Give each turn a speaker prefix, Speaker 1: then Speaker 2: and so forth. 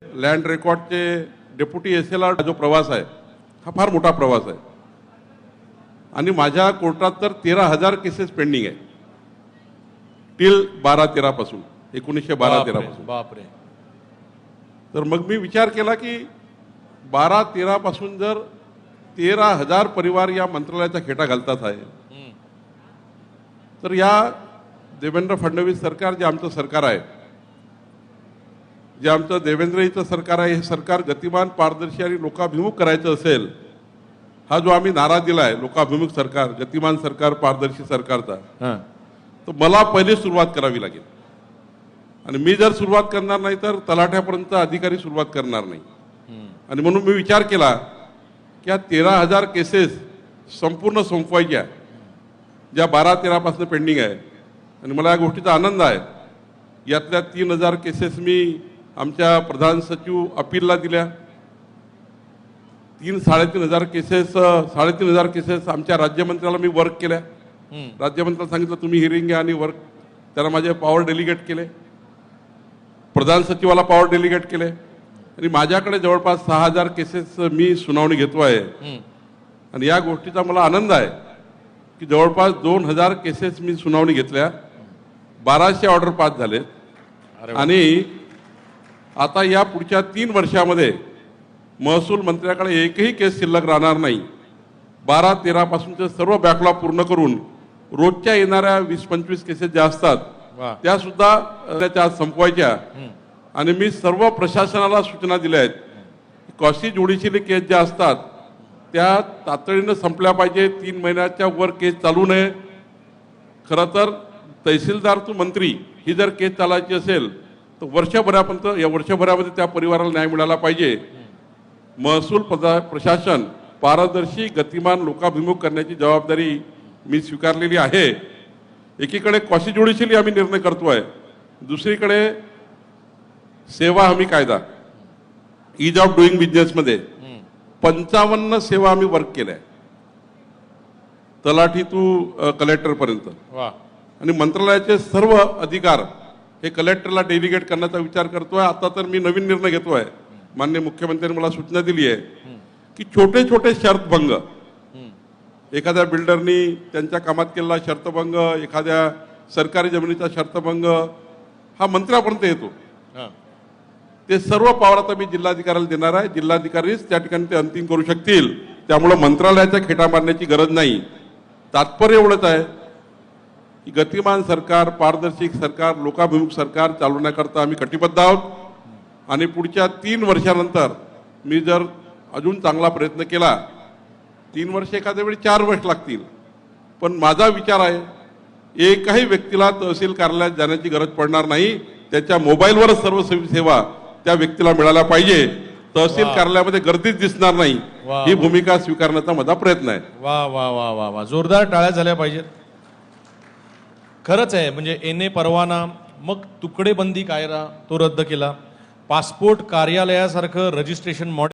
Speaker 1: Land रेकॉर्डचे deputy SLR जो प्रवास आहे हा फार मोठा प्रवास आहे आणि माझ्या कोर्टात तर 13,000 केसेस पेंडिंग आहे टिल 12-13 पासून 1912-13 पासून.
Speaker 2: बापरे.
Speaker 1: तर मग मी विचार केला की 12-13 पासून जर 13,000 परिवार या मंत्रालयाचा खेटा घालतात आहे तर या देवेंद्र फडणवीस सरकार जे आमचं सरकार आहे जे आमचं देवेंद्रजीचं सरकार आहे हे सरकार गतिमान पारदर्शी आणि लोकाभिमुख करायचं असेल हा जो आम्ही नारा दिला आहे लोकाभिमुख सरकार गतिमान सरकार पारदर्शी सरकारचा तर मला पहिले सुरुवात करावी लागेल आणि मी जर सुरुवात करणार नाही तर तलाठ्यापर्यंत अधिकारी सुरुवात करणार नाही आणि म्हणून मी विचार केला की या 13,000 केसेस संपूर्ण संपवायच्या ज्या 12-13 पासून पेंडिंग आहे आणि मला या गोष्टीचा आनंद आहे यातल्या 3,000 केसेस मी आमच्या प्रधान सचिव अपीलला दिल्या 3,000-3,500 केसेस आमच्या राज्यमंत्र्याला मी वर्क केल्या राज्यमंत्र्याला सांगितलं तुम्ही हिअरिंग घ्या आणि वर्क त्याला माझे पॉवर डेलिगेट केले प्रधान सचिवाला पॉवर डेलिगेट केले आणि माझ्याकडे जवळपास 6,000 केसेस मी सुनावणी घेतो आहे आणि या गोष्टीचा मला आनंद आहे की जवळपास 2,000 केसेस मी सुनावणी घेतल्या 1200 ऑर्डर पास झाले आणि आता या पुढच्या 3 वर्षामध्ये महसूल मंत्र्याकडे एकही केस शिल्लक राहणार नाही 12-13 पासूनचे सर्व बॅकलॉग पूर्ण करून रोजच्या येणाऱ्या 20-25 केसेस ज्या असतात त्या सुद्धा त्याच्या संपवायच्या आणि मी सर्व प्रशासनाला सूचना दिल्या आहेत कॉशी ज्युडिशियली केस ज्या असतात त्या तातडीनं संपल्या पाहिजे 3 महिन्याच्या वर केस चालू नये खरं तर तहसीलदार टू मंत्री ही जर केस चालायची असेल तर वर्षभरापर्यंत या वर्षभरामध्ये त्या परिवाराला न्याय मिळाला पाहिजे महसूल प्रशासन पारदर्शी गतिमान लोकाभिमुख करण्याची जबाबदारी मी स्वीकारलेली आहे एकीकडे कॉशी ज्युडिशियली आम्ही निर्णय करतोय दुसरीकडे सेवा हमी कायदा ईज ऑफ डुईंग बिझनेसमध्ये 55 सेवा आम्ही वर्क केल्या तलाठी टू कलेक्टर पर्यंत आणि मंत्रालयाचे सर्व अधिकार हे कलेक्टरला डेलिगेट करण्याचा विचार करतोय आता तर मी नवीन निर्णय घेतोय माननीय मुख्यमंत्र्यांनी मला सूचना दिली आहे की छोटे छोटे शर्तभंग एखाद्या बिल्डरनी त्यांच्या कामात केलेला शर्तभंग एखाद्या सरकारी जमिनीचा शर्तभंग हा मंत्र्यापर्यंत येतो ते सर्व पावर आता मी जिल्हाधिकाऱ्याला देणार आहे जिल्हाधिकारीच त्या ठिकाणी ते अंतिम करू शकतील त्यामुळे मंत्रालयाच्या खेटा मारण्याची गरज नाही तात्पर्य एवढंच आहे की गतिमान सरकार पारदर्शी सरकार लोकाभिमुख सरकार चालवण्याकरता आम्ही कटिबद्ध आहोत आणि पुढच्या 3 वर्षानंतर मी जर अजून चांगला प्रयत्न केला 3 वर्ष एखाद्या वेळी 4 वर्ष लागतील पण माझा विचार आहे एकाही व्यक्तीला तहसील कार्यालयात जाण्याची गरज पडणार नाही त्याच्या मोबाईलवरच सर्व सेवा त्या व्यक्तीला मिळायला पाहिजे तहसील कार्यालयामध्ये गर्दीच दिसणार नाही ही भूमिका स्वीकारण्याचा माझा प्रयत्न आहे.
Speaker 2: वा वा वा वा वा जोरदार टाळ्या झाल्या पाहिजेत. खरंच आहे म्हणजे एनए परवाना मग तुकडेबंदी कायदा तो रद्द केला पासपोर्ट कार्यालयासारखं रजिस्ट्रेशन मॉडेल